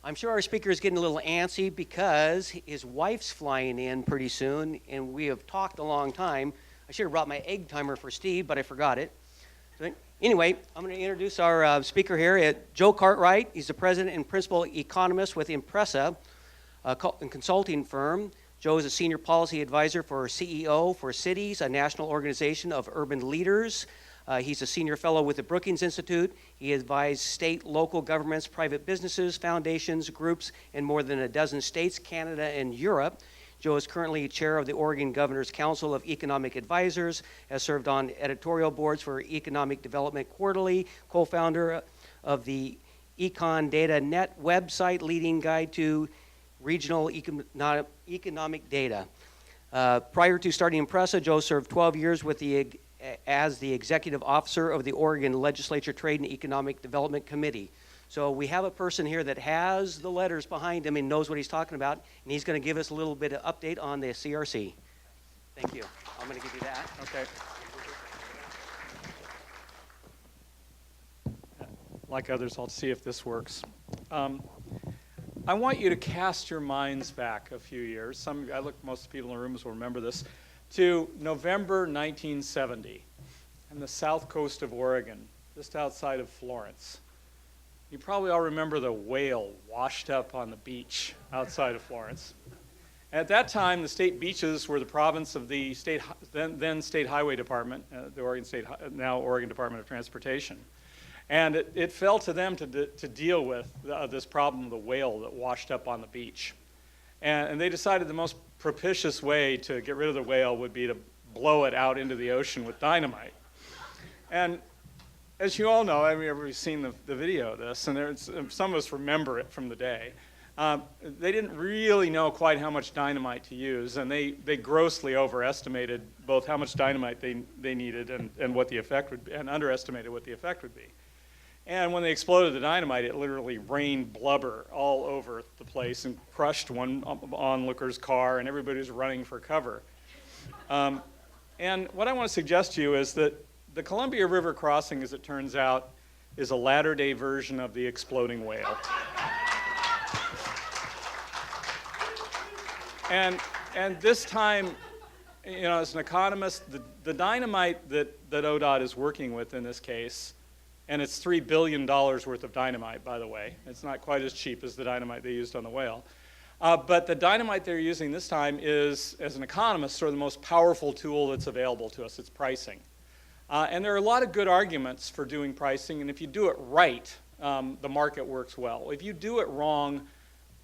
I'm sure our speaker is getting a little antsy because his wife's flying in pretty soon, and we have talked a long time. I should have brought my egg timer for Steve, but I forgot it. So anyway, I'm going to introduce our speaker here, Joe Courtright. He's the president and principal economist with Impressa, a consulting firm. Joe is a senior policy advisor for CEO for Cities, a national organization of urban leaders. He's a senior fellow with the Brookings Institute. He advised state, local governments, private businesses, foundations, groups in more than a dozen states, Canada, and Europe. Joe is currently chair of the Oregon Governor's Council of Economic Advisors, has served on editorial boards for Economic Development Quarterly, co-founder of the Econ Data Net website, leading guide to regional economic data. Prior to starting Impressa, Joe served 12 years as the executive officer of the Oregon Legislature Trade and Economic Development Committee. So we have a person here that has the letters behind him and knows what he's talking about, and he's going to give us a little bit of update on the CRC. Thank you. I'm going to give you that. Okay. Like others, I'll see if this works. I want you to cast your minds back a few years. Most people in the room will remember this, to November 1970 on the south coast of Oregon, just outside of Florence. You probably all remember the whale washed up on the beach outside of Florence. At that time, the state beaches were the province of the then State Highway Department, now Oregon Department of Transportation. And it fell to them to deal with this problem of the whale that washed up on the beach. And they decided the most propitious way to get rid of the whale would be to blow it out into the ocean with dynamite. And as you all know, I mean, everybody's seen the video of this, and some of us remember it from the day. They didn't really know quite how much dynamite to use, and they grossly overestimated both how much dynamite they needed and what the effect would be, and underestimated what the effect would be. And when they exploded the dynamite, it literally rained blubber all over the place and crushed one onlooker's car, and everybody was running for cover. And what I want to suggest to you is that the Columbia River crossing, as it turns out, is a latter-day version of the exploding whale. And this time, you know, as an economist, the dynamite that ODOT is working with in this case, and it's $3 billion worth of dynamite, by the way. It's not quite as cheap as the dynamite they used on the whale. But the dynamite they're using this time is, as an economist, sort of the most powerful tool that's available to us. It's pricing. And there are a lot of good arguments for doing pricing, and if you do it right, the market works well. If you do it wrong,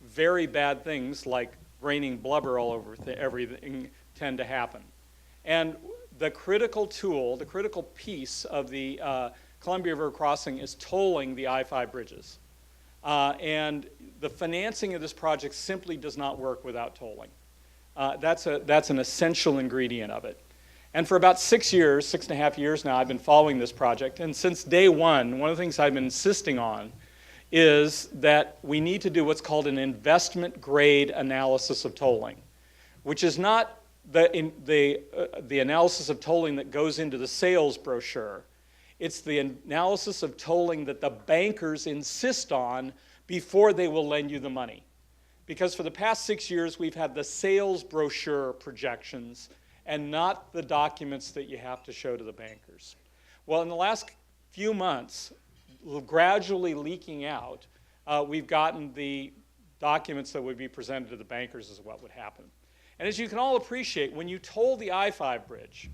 very bad things like raining blubber all over everything tend to happen. And the critical tool, the critical piece of the Columbia River crossing is tolling the I-5 bridges. And the financing of this project simply does not work without tolling. That's an essential ingredient of it. And for about 6.5 years now, I've been following this project. And since day one of the things I've been insisting on is that we need to do what's called an investment grade analysis of tolling, which is not the analysis of tolling that goes into the sales brochure. It's the analysis of tolling that the bankers insist on before they will lend you the money. Because for the past 6 years, we've had the sales brochure projections and not the documents that you have to show to the bankers. Well, in the last few months, gradually leaking out, we've gotten the documents that would be presented to the bankers as what would happen. And as you can all appreciate, when you toll the I-5 bridge,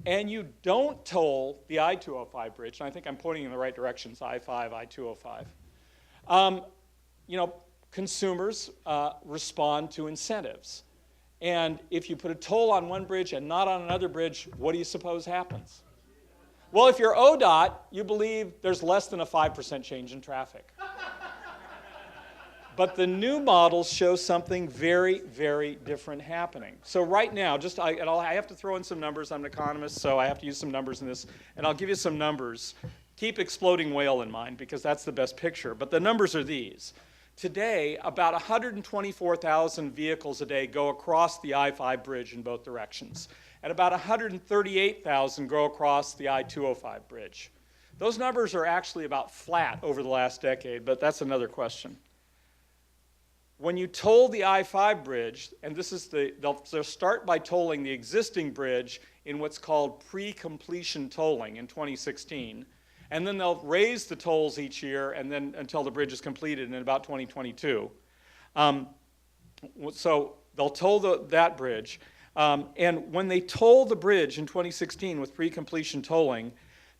and you don't toll the I-205 bridge, and I think I'm pointing in the right directions, I-5, I-205, you know, consumers respond to incentives. And if you put a toll on one bridge and not on another bridge, what do you suppose happens? Well, if you're ODOT, you believe there's less than a 5% change in traffic. But the new models show something very, very different happening. So right now, I have to throw in some numbers. I'm an economist, so I have to use some numbers in this. And I'll give you some numbers. Keep exploding whale in mind, because that's the best picture. But the numbers are these. Today, about 124,000 vehicles a day go across the I-5 bridge in both directions. And about 138,000 go across the I-205 bridge. Those numbers are actually about flat over the last decade, but that's another question. When you toll the I-5 bridge, and this is they'll start by tolling the existing bridge in what's called pre-completion tolling in 2016, and then they'll raise the tolls each year and then until the bridge is completed in about 2022. So they'll toll that bridge. And when they toll the bridge in 2016 with pre-completion tolling,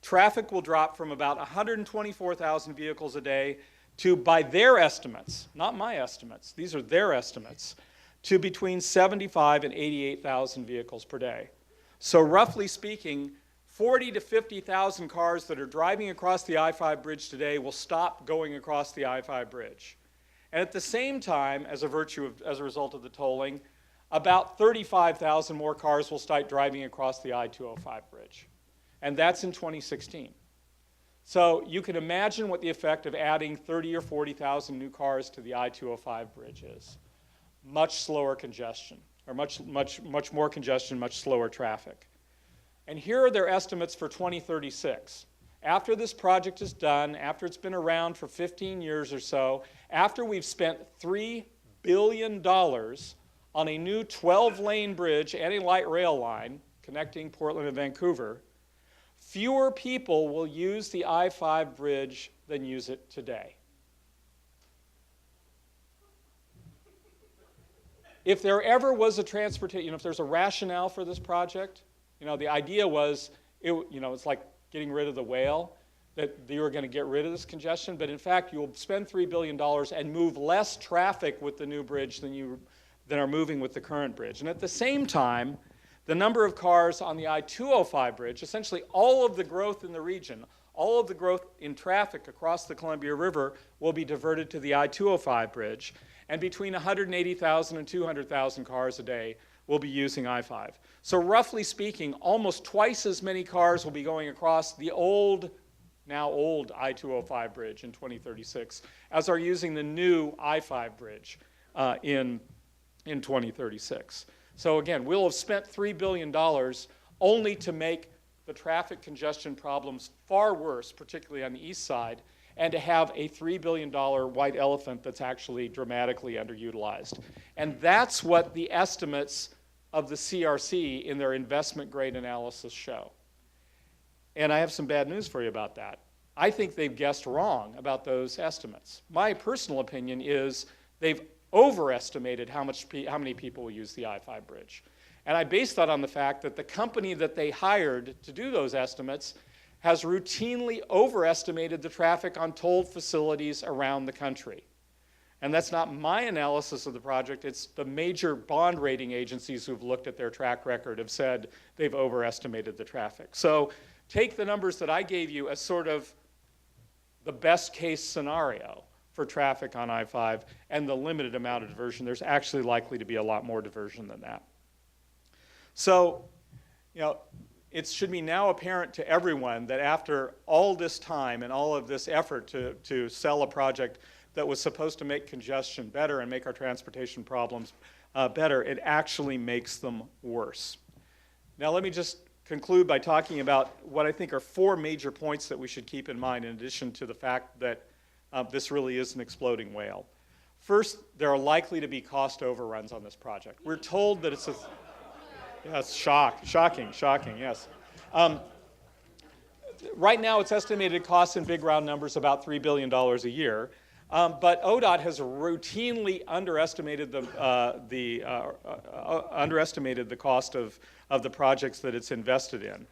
traffic will drop from about 124,000 vehicles a day to, by their estimates, not my estimates, these are their estimates, to between 75 and 88,000 vehicles per day. So roughly speaking, 40 to 50,000 cars that are driving across the I-5 bridge today will stop going across the I-5 bridge. And at the same time, as a result of the tolling, about 35,000 more cars will start driving across the I-205 bridge. And that's in 2016. So you can imagine what the effect of adding 30 or 40,000 new cars to the I-205 bridge is. Much slower congestion, or much more congestion, much slower traffic. And here are their estimates for 2036. After this project is done, after it's been around for 15 years or so, after we've spent $3 billion on a new 12-lane bridge and a light rail line connecting Portland and Vancouver, fewer people will use the I-5 bridge than use it today. If there ever was a transportation, if there's a rationale for this project, the idea was, it's like getting rid of the whale, that you were going to get rid of this congestion, but in fact, you'll spend $3 billion and move less traffic with the new bridge than are moving with the current bridge. And at the same time, the number of cars on the I-205 bridge, essentially all of the growth in the region, all of the growth in traffic across the Columbia River will be diverted to the I-205 bridge, and between 180,000 and 200,000 cars a day will be using I-5. So roughly speaking, almost twice as many cars will be going across the now old I-205 bridge in 2036 as are using the new I-5 bridge in 2036. So again, we'll have spent $3 billion only to make the traffic congestion problems far worse, particularly on the east side, and to have a $3 billion white elephant that's actually dramatically underutilized. And that's what the estimates of the CRC in their investment grade analysis show. And I have some bad news for you about that. I think they've guessed wrong about those estimates. My personal opinion is they've overestimated how many people will use the I-5 bridge. And I base that on the fact that the company that they hired to do those estimates has routinely overestimated the traffic on tolled facilities around the country. And that's not my analysis of the project, it's the major bond rating agencies who've looked at their track record have said they've overestimated the traffic. So take the numbers that I gave you as sort of the best case scenario for traffic on I-5 and the limited amount of diversion. There's actually likely to be a lot more diversion than that. So, it should be now apparent to everyone that after all this time and all of this effort to sell a project that was supposed to make congestion better and make our transportation problems better, it actually makes them worse. Now let me just conclude by talking about what I think are 4 major points that we should keep in mind in addition to the fact that this really is an exploding whale. First, there are likely to be cost overruns on this project. We're told that it's a... Yes, shocking, yes. Right now, it's estimated costs in big round numbers about $3 billion a year, but ODOT has routinely underestimated the cost of the projects that it's invested in.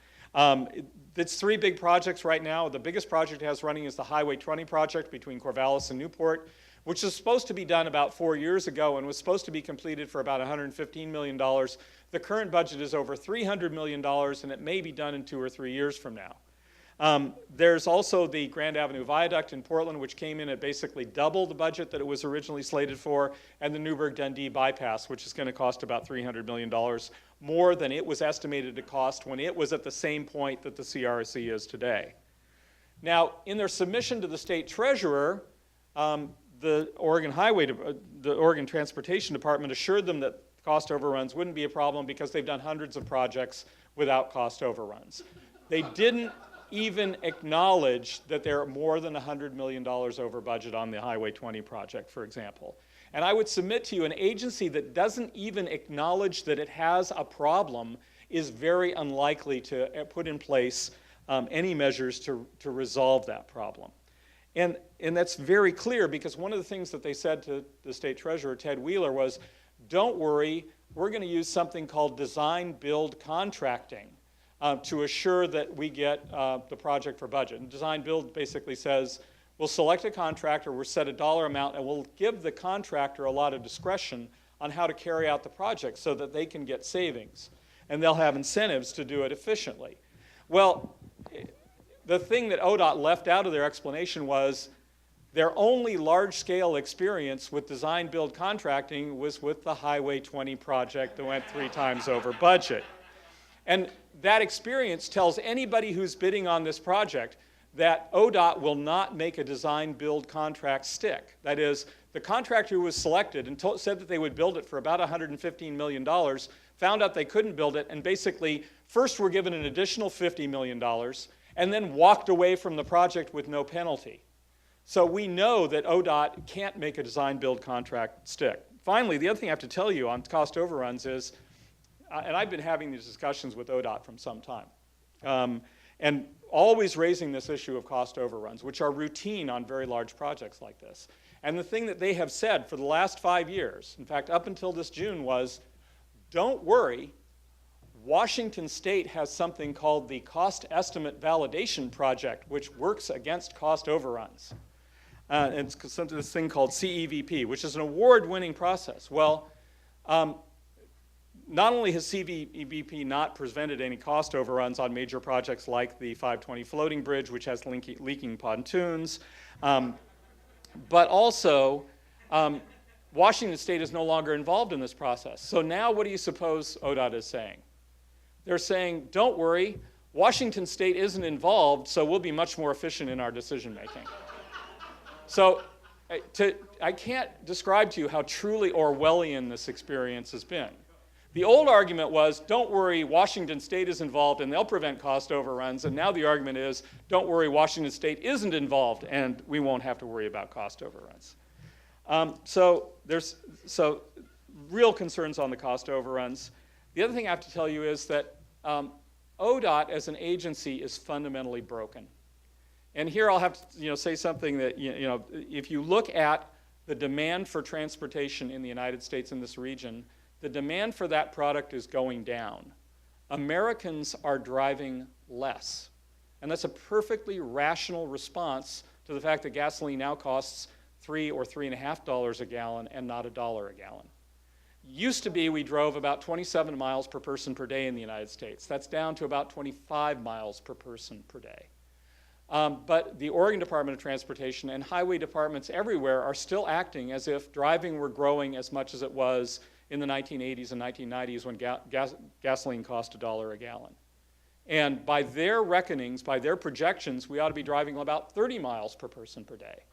It's 3 big projects right now. The biggest project it has running is the Highway 20 project between Corvallis and Newport, which was supposed to be done about 4 years ago and was supposed to be completed for about $115 million. The current budget is over $300 million, and it may be done in 2 or 3 years from now. There's also the Grand Avenue Viaduct in Portland, which came in at basically double the budget that it was originally slated for, and the Newburgh-Dundee bypass, which is going to cost about $300 million, more than it was estimated to cost when it was at the same point that the CRC is today. Now, in their submission to the state treasurer, the Oregon Transportation Department assured them that cost overruns wouldn't be a problem because they've done hundreds of projects without cost overruns. They didn't even acknowledge that they're more than $100 million over budget on the Highway 20 project, for example. And I would submit to you, an agency that doesn't even acknowledge that it has a problem is very unlikely to put in place any measures to resolve that problem. And that's very clear, because one of the things that they said to the state treasurer, Ted Wheeler, was, don't worry, we're going to use something called design-build contracting to assure that we get the project for budget. And design-build basically says, we'll select a contractor, we'll set a dollar amount, and we'll give the contractor a lot of discretion on how to carry out the project so that they can get savings. And they'll have incentives to do it efficiently. Well, the thing that ODOT left out of their explanation was their only large-scale experience with design-build contracting was with the Highway 20 project that went 3 times over budget. And that experience tells anybody who's bidding on this project that ODOT will not make a design-build contract stick. That is, the contractor who was selected and said that they would build it for about $115 million, found out they couldn't build it, and basically first were given an additional $50 million, and then walked away from the project with no penalty. So we know that ODOT can't make a design-build contract stick. Finally, the other thing I have to tell you on cost overruns is, and I've been having these discussions with ODOT from some time, and always raising this issue of cost overruns, which are routine on very large projects like this. And the thing that they have said for the last 5 years, in fact, up until this June, was, don't worry, Washington State has something called the Cost Estimate Validation Project, which works against cost overruns. And it's this thing called CEVP, which is an award-winning process. Well, not only has CEVP not prevented any cost overruns on major projects like the 520 floating bridge, which has leaking pontoons, but also Washington State is no longer involved in this process. So now what do you suppose ODOT is saying? They're saying, don't worry, Washington State isn't involved, so we'll be much more efficient in our decision making. So I can't describe to you how truly Orwellian this experience has been. The old argument was, don't worry, Washington State is involved and they'll prevent cost overruns. And now the argument is, don't worry, Washington State isn't involved and we won't have to worry about cost overruns. So there's real concerns on the cost overruns. The other thing I have to tell you is that ODOT as an agency is fundamentally broken. And here I'll have to say something that, if you look at the demand for transportation in the United States in this region, the demand for that product is going down. Americans are driving less. And that's a perfectly rational response to the fact that gasoline now costs $3 or $3.50 a gallon and not $1 a gallon. Used to be we drove about 27 miles per person per day in the United States. That's down to about 25 miles per person per day. But the Oregon Department of Transportation and highway departments everywhere are still acting as if driving were growing as much as it was in the 1980s and 1990s when gasoline cost $1 a gallon. And by their reckonings, by their projections, we ought to be driving about 30 miles per person per day.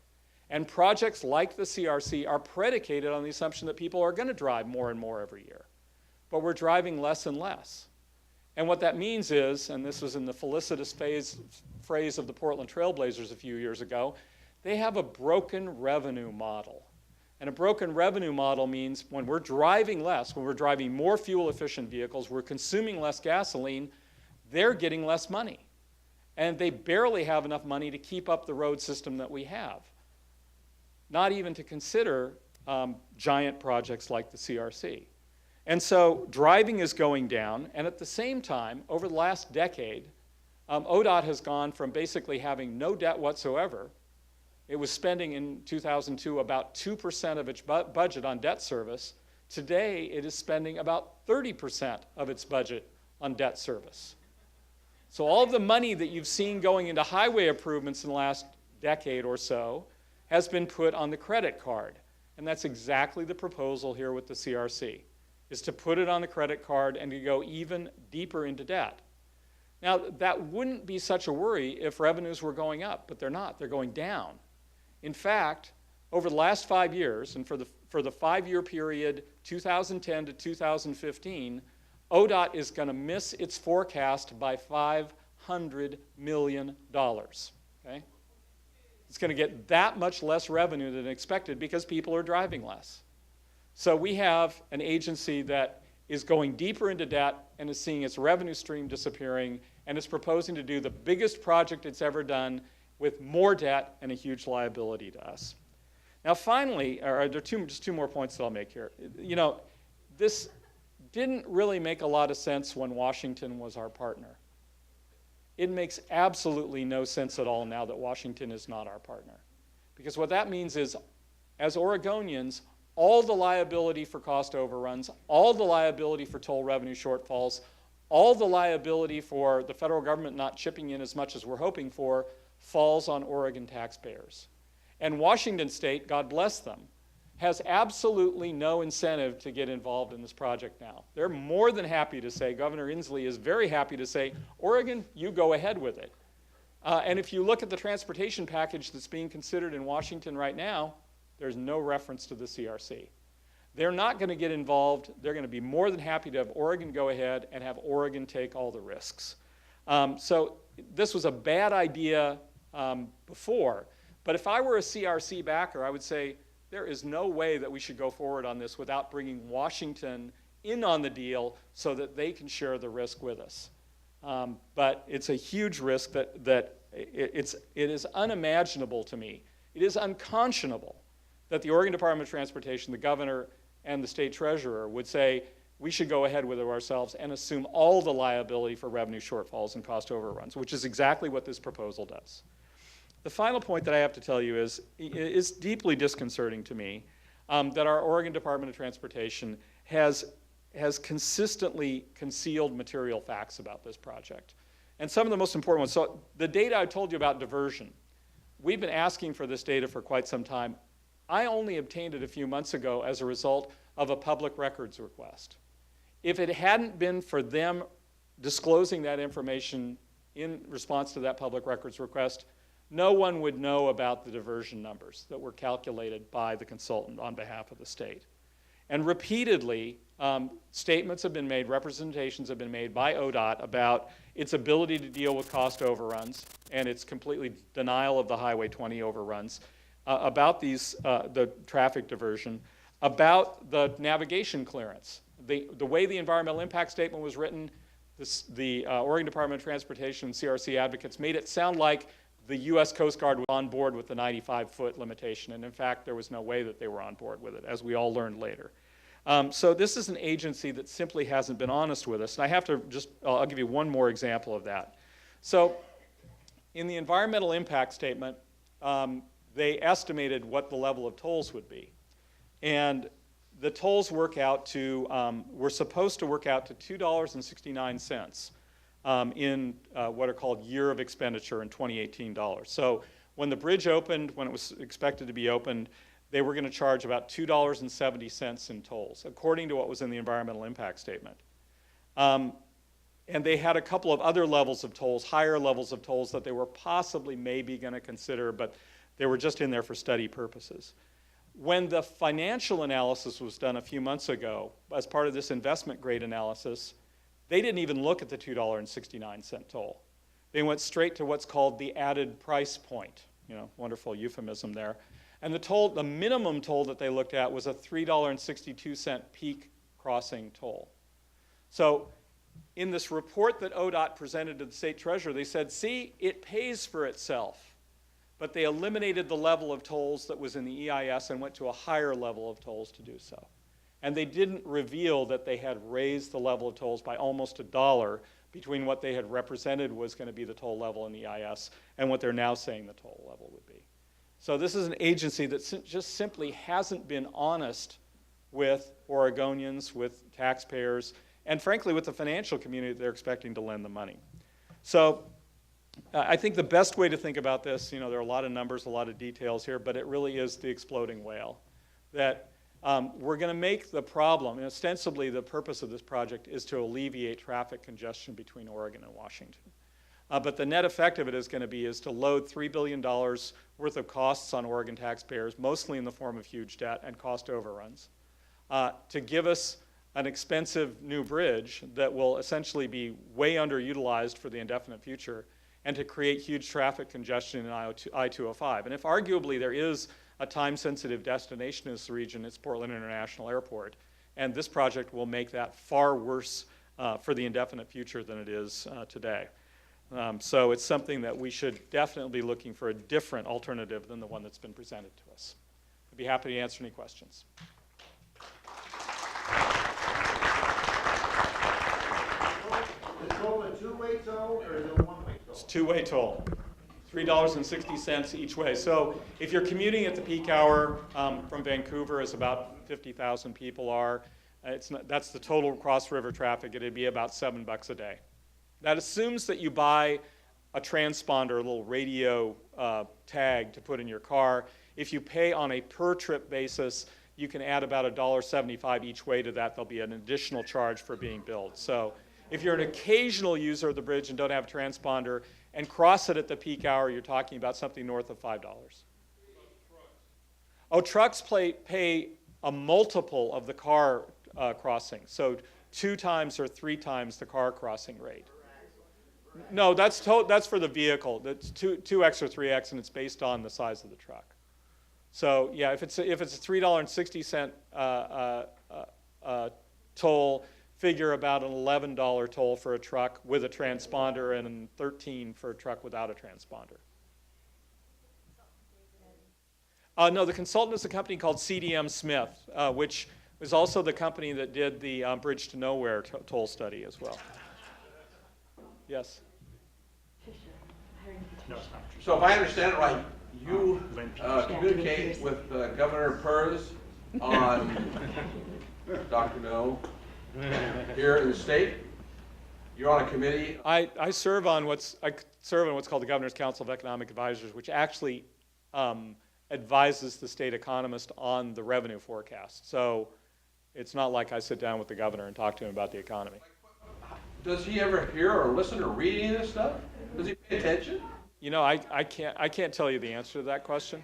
And projects like the CRC are predicated on the assumption that people are going to drive more and more every year. But we're driving less and less. And what that means is, and this was in the felicitous phrase of the Portland Trailblazers a few years ago, they have a broken revenue model. And a broken revenue model means when we're driving less, when we're driving more fuel-efficient vehicles, we're consuming less gasoline, they're getting less money. And they barely have enough money to keep up the road system that we have. Not even to consider giant projects like the CRC. And so driving is going down, and at the same time, over the last decade, ODOT has gone from basically having no debt whatsoever. It was spending in 2002 about 2% of its budget on debt service. Today, it is spending about 30% of its budget on debt service. So all of the money that you've seen going into highway improvements in the last decade or so has been put on the credit card. And that's exactly the proposal here with the CRC, is to put it on the credit card and to go even deeper into debt. Now, that wouldn't be such a worry if revenues were going up, but they're not. They're going down. In fact, over the last 5 years, and for the 5-year period 2010 to 2015, ODOT is going to miss its forecast by $500 $800 million, okay? It's going to get that much less revenue than expected because people are driving less. So we have an agency that is going deeper into debt and is seeing its revenue stream disappearing and is proposing to do the biggest project it's ever done with more debt and a huge liability to us. Now finally, there are just two more points that I'll make here. You know, this didn't really make a lot of sense when Washington was our partner. It makes absolutely no sense at all now that Washington is not our partner. Because what that means is, as Oregonians, all the liability for cost overruns, all the liability for toll revenue shortfalls, all the liability for the federal government not chipping in as much as we're hoping for, falls on Oregon taxpayers. And Washington State, God bless them, has absolutely no incentive to get involved in this project now. They're more than happy to say, Governor Inslee is very happy to say, Oregon, you go ahead with it. And if you look at the transportation package that's being considered in Washington right now, there's no reference to the CRC. They're not going to get involved. They're going to be more than happy to have Oregon go ahead and have Oregon take all the risks. So this was a bad idea before. But if I were a CRC backer, I would say, there is no way that we should go forward on this without bringing Washington in on the deal so that they can share the risk with us. But it's a huge risk that it is unimaginable to me. It is unconscionable that the Oregon Department of Transportation, the governor, and the state treasurer would say, we should go ahead with it ourselves and assume all the liability for revenue shortfalls and cost overruns, which is exactly what this proposal does. The final point that I have to tell you is deeply disconcerting to me that our Oregon Department of Transportation has consistently concealed material facts about this project. And some of the most important ones, so the data I told you about diversion, we've been asking for this data for quite some time. I only obtained it a few months ago as a result of a public records request. If it hadn't been for them disclosing that information in response to that public records request, no one would know about the diversion numbers that were calculated by the consultant on behalf of the state. And repeatedly, statements have been made, representations have been made by ODOT about its ability to deal with cost overruns and its completely denial of the Highway 20 overruns, about the traffic diversion, about the navigation clearance. The way the environmental impact statement was written, the Oregon Department of Transportation and CRC advocates made it sound like the U.S. Coast Guard was on board with the 95-foot limitation, and in fact, there was no way that they were on board with it, as we all learned later. So this is an agency that simply hasn't been honest with us, and I have to I'll give you one more example of that. So in the environmental impact statement, they estimated what the level of tolls would be, and the tolls work out to, were supposed to work out to $2.69 in what are called year of expenditure in 2018 dollars. So when the bridge opened, when it was expected to be opened, they were going to charge about $2.70 in tolls, according to what was in the environmental impact statement. And they had a couple of other levels of tolls, higher levels of tolls that they were possibly maybe going to consider, but they were just in there for study purposes. When the financial analysis was done a few months ago, as part of this investment grade analysis, they didn't even look at the $2.69 toll. They went straight to what's called the added price point. You know, wonderful euphemism there. And the minimum toll that they looked at was a $3.62 peak crossing toll. So in this report that ODOT presented to the state treasurer, they said, see, it pays for itself. But they eliminated the level of tolls that was in the EIS and went to a higher level of tolls to do so. And they didn't reveal that they had raised the level of tolls by almost $1 between what they had represented was going to be the toll level in the EIS and what they're now saying the toll level would be. So this is an agency that just simply hasn't been honest with Oregonians, with taxpayers, and frankly with the financial community that they're expecting to lend the money. So I think the best way to think about this, you know, there are a lot of numbers, a lot of details here, but it really is the exploding whale. That we're going to make the problem, and ostensibly the purpose of this project is to alleviate traffic congestion between Oregon and Washington. But the net effect of it is going to be to load $3 billion worth of costs on Oregon taxpayers, mostly in the form of huge debt and cost overruns, to give us an expensive new bridge that will essentially be way underutilized for the indefinite future and to create huge traffic congestion in I-205. And if arguably there is a time-sensitive destination in this region, it's Portland International Airport. And this project will make that far worse for the indefinite future than it is today. So it's something that we should definitely be looking for a different alternative than the one that's been presented to us. I'd be happy to answer any questions. Is the toll a two-way toll or is it a one-way toll? It's two-way toll, $3.60 each way. So if you're commuting at the peak hour from Vancouver, as about 50,000 people are, that's the total cross-river traffic. It'd be about $7 a day. That assumes that you buy a transponder, a little radio tag to put in your car. If you pay on a per-trip basis, you can add about $1.75 each way to that. There'll be an additional charge for being billed. So if you're an occasional user of the bridge and don't have a transponder and cross it at the peak hour, you're talking about something north of $5. Oh, trucks pay a multiple of the car crossing. So 2 times or 3 times the car crossing rate. No, that's for the vehicle. That's 2x or 3x, and it's based on the size of the truck. So yeah, if it's a $3.60 toll, figure about an $11 toll for a truck with a transponder and $13 for a truck without a transponder. No, the consultant is a company called CDM Smith, which was also the company that did the Bridge to Nowhere toll study as well. Yes? So if I understand it right, you communicate with Governor Purz on Dr. No here in the state. You're on a committee. I serve on what's called the Governor's Council of Economic Advisors, which actually advises the state economist on the revenue forecast. So it's not like I sit down with the governor and talk to him about the economy. Does he ever hear or listen or read any of this stuff? Does he pay attention? You know, I can't tell you the answer to that question.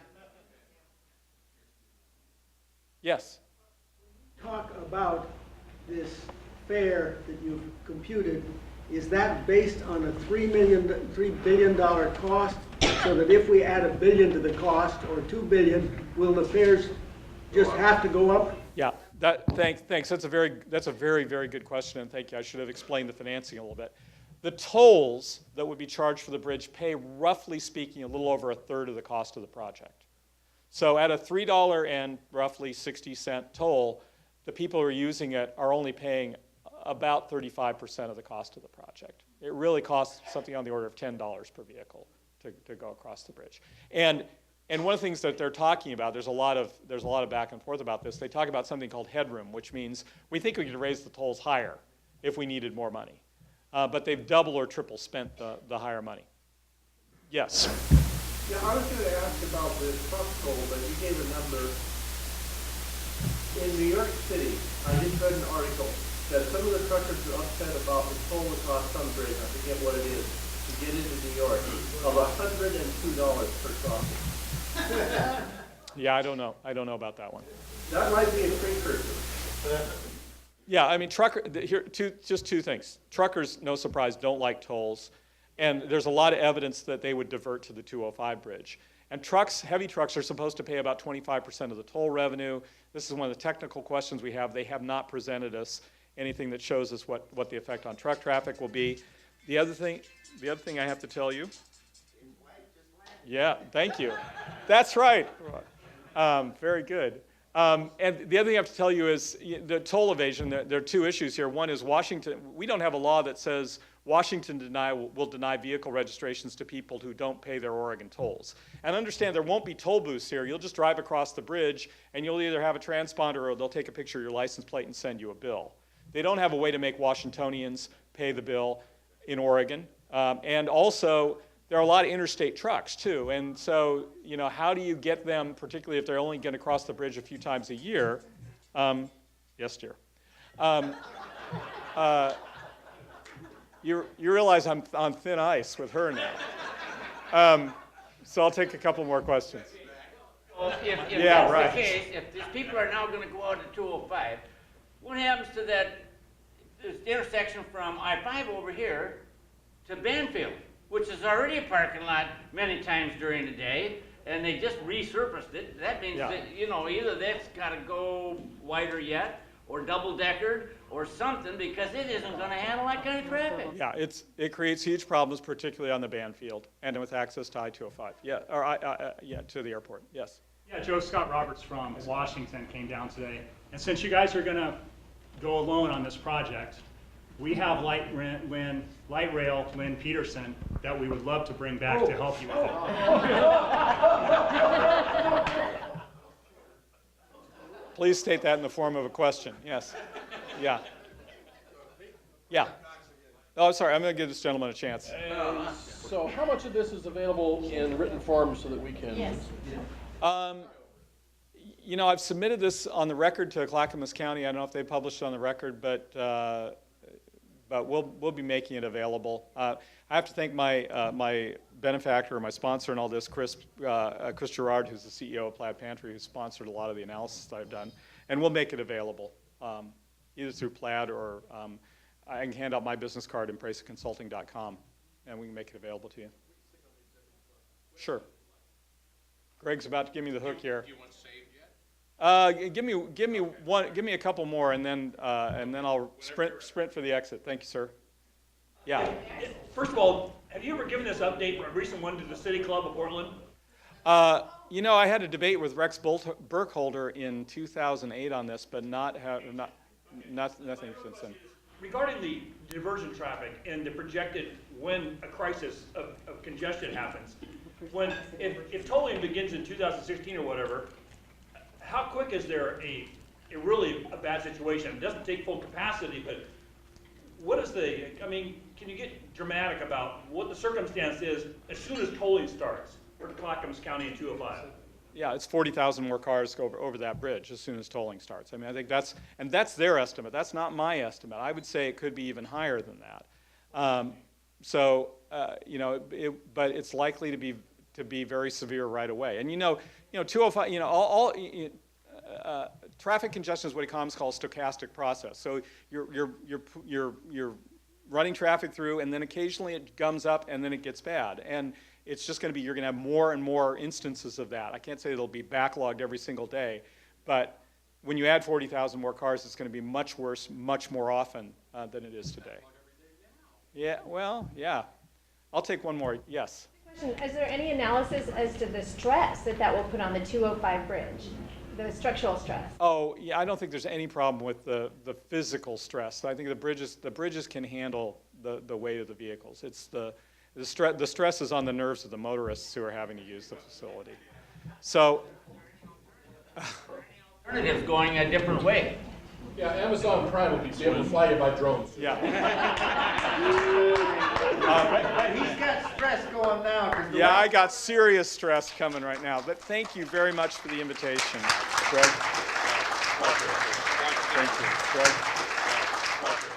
Yes. Talk about this fare that you've computed. Is that based on a $3 billion cost? So that if we add $1 billion to the cost or $2 billion, will the fares just have to go up? Yeah. Thanks. That's a very, very good question, and thank you. I should have explained the financing a little bit. The tolls that would be charged for the bridge pay, roughly speaking, a little over a third of the cost of the project. So at a $3 and roughly 60-cent toll, the people who are using it are only paying about 35% of the cost of the project. It really costs something on the order of $10 per vehicle to go across the bridge. And one of the things that they're talking about, there's a lot of back and forth about this. They talk about something called headroom, which means we think we could raise the tolls higher if we needed more money. But they've double or triple spent the higher money. Yes? Yeah, I was going to ask about the truck toll, but you gave a number. In New York City, I just read an article that some of the truckers are upset about the toll across some bridge, I forget what it is, to get into New York, of $102 per crossing. Yeah, I don't know. I don't know about that one. That might be a precursor. Yeah, I mean, just 2 things. Truckers, no surprise, don't like tolls. And there's a lot of evidence that they would divert to the 205 bridge. And heavy trucks are supposed to pay about 25% of the toll revenue. This is one of the technical questions we have. They have not presented us anything that shows us what the effect on truck traffic will be. The other thing I have to tell you. Yeah, thank you. That's right. Very good. And the other thing I have to tell you is the toll evasion. There are 2 issues here. One is Washington. We don't have a law that says Washington will deny vehicle registrations to people who don't pay their Oregon tolls. And understand there won't be toll booths here. You'll just drive across the bridge, and you'll either have a transponder or they'll take a picture of your license plate and send you a bill. They don't have a way to make Washingtonians pay the bill in Oregon. And also, there are a lot of interstate trucks, too. And so, you know, how do you get them, particularly if they're only going to cross the bridge a few times a year? Yes, dear. You realize I'm on thin ice with her now. So I'll take a couple more questions. Well, if Yeah, that's right. the case, if these people are now going to go out to 205, what happens to that this intersection from I-5 over here to Banfield, which is already a parking lot many times during the day, and they just resurfaced it? That means Yeah. that, you know, either that's gotta go wider yet, or double-deckered, or something, because it isn't gonna handle that kind of traffic. Yeah, it creates huge problems, particularly on the Banfield and with access to I-205. Yeah, or to the airport. Yes. Yeah, Joe Scott Roberts from Washington came down today. And since you guys are gonna go alone on this project, we have Light Rail Lynn Peterson that we would love to bring back to help you with it. Please state that in the form of a question. Yes. Yeah. Yeah. Oh, sorry. I'm going to give this gentleman a chance. So how much of this is available in written form so that we can? Yes. You know, I've submitted this on the record to Clackamas County. I don't know if they published it on the record, but we'll be making it available. I have to thank my benefactor, my sponsor in all this, Chris Gerard, who's the CEO of Plaid Pantry, who sponsored a lot of the analysis that I've done, and we'll make it available, either through Plaid or I can hand out my business card in embraceconsulting.com, and we can make it available to you. Sure. Greg's about to give me the hook here. Do you want saved yet? Give me a couple more, and then I'll sprint for the exit. Thank you, sir. Yeah. First of all, have you ever given this update, a recent one, to the City Club of Portland? You know, I had a debate with Rex Burkholder in 2008 on this, but nothing since then. Regarding the diversion traffic and the projected when a crisis of congestion happens, if tolling begins in 2016 or whatever, how quick is there a really bad situation? It doesn't take full capacity, but what is can you get dramatic about what the circumstance is as soon as tolling starts for Clackamas County and 205? Yeah, it's 40,000 more cars go over that bridge as soon as tolling starts. I mean, I think that's their estimate. That's not my estimate. I would say it could be even higher than that. You know, but it's likely to be very severe right away. And you know, 205. You know, traffic congestion is what economists call a stochastic process. So you're running traffic through, and then occasionally it gums up, and then it gets bad. And it's just going to be, you're going to have more and more instances of that. I can't say it'll be backlogged every single day, but when you add 40,000 more cars, it's going to be much worse, much more often than it is today. Yeah, well, yeah. I'll take one more. Yes. Is there any analysis as to the stress that will put on the 205 bridge, the structural stress? Oh, yeah, I don't think there's any problem with the physical stress. I think the bridges can handle the weight of the vehicles. It's the stress is on the nerves of the motorists who are having to use the facility. So, Alternatives going a different way. Yeah, Amazon Prime will be able to fly you by drones. yeah. But he's got stress going now. Yeah, I got serious stress coming right now. But thank you very much for the invitation, Greg. Thank you, Greg.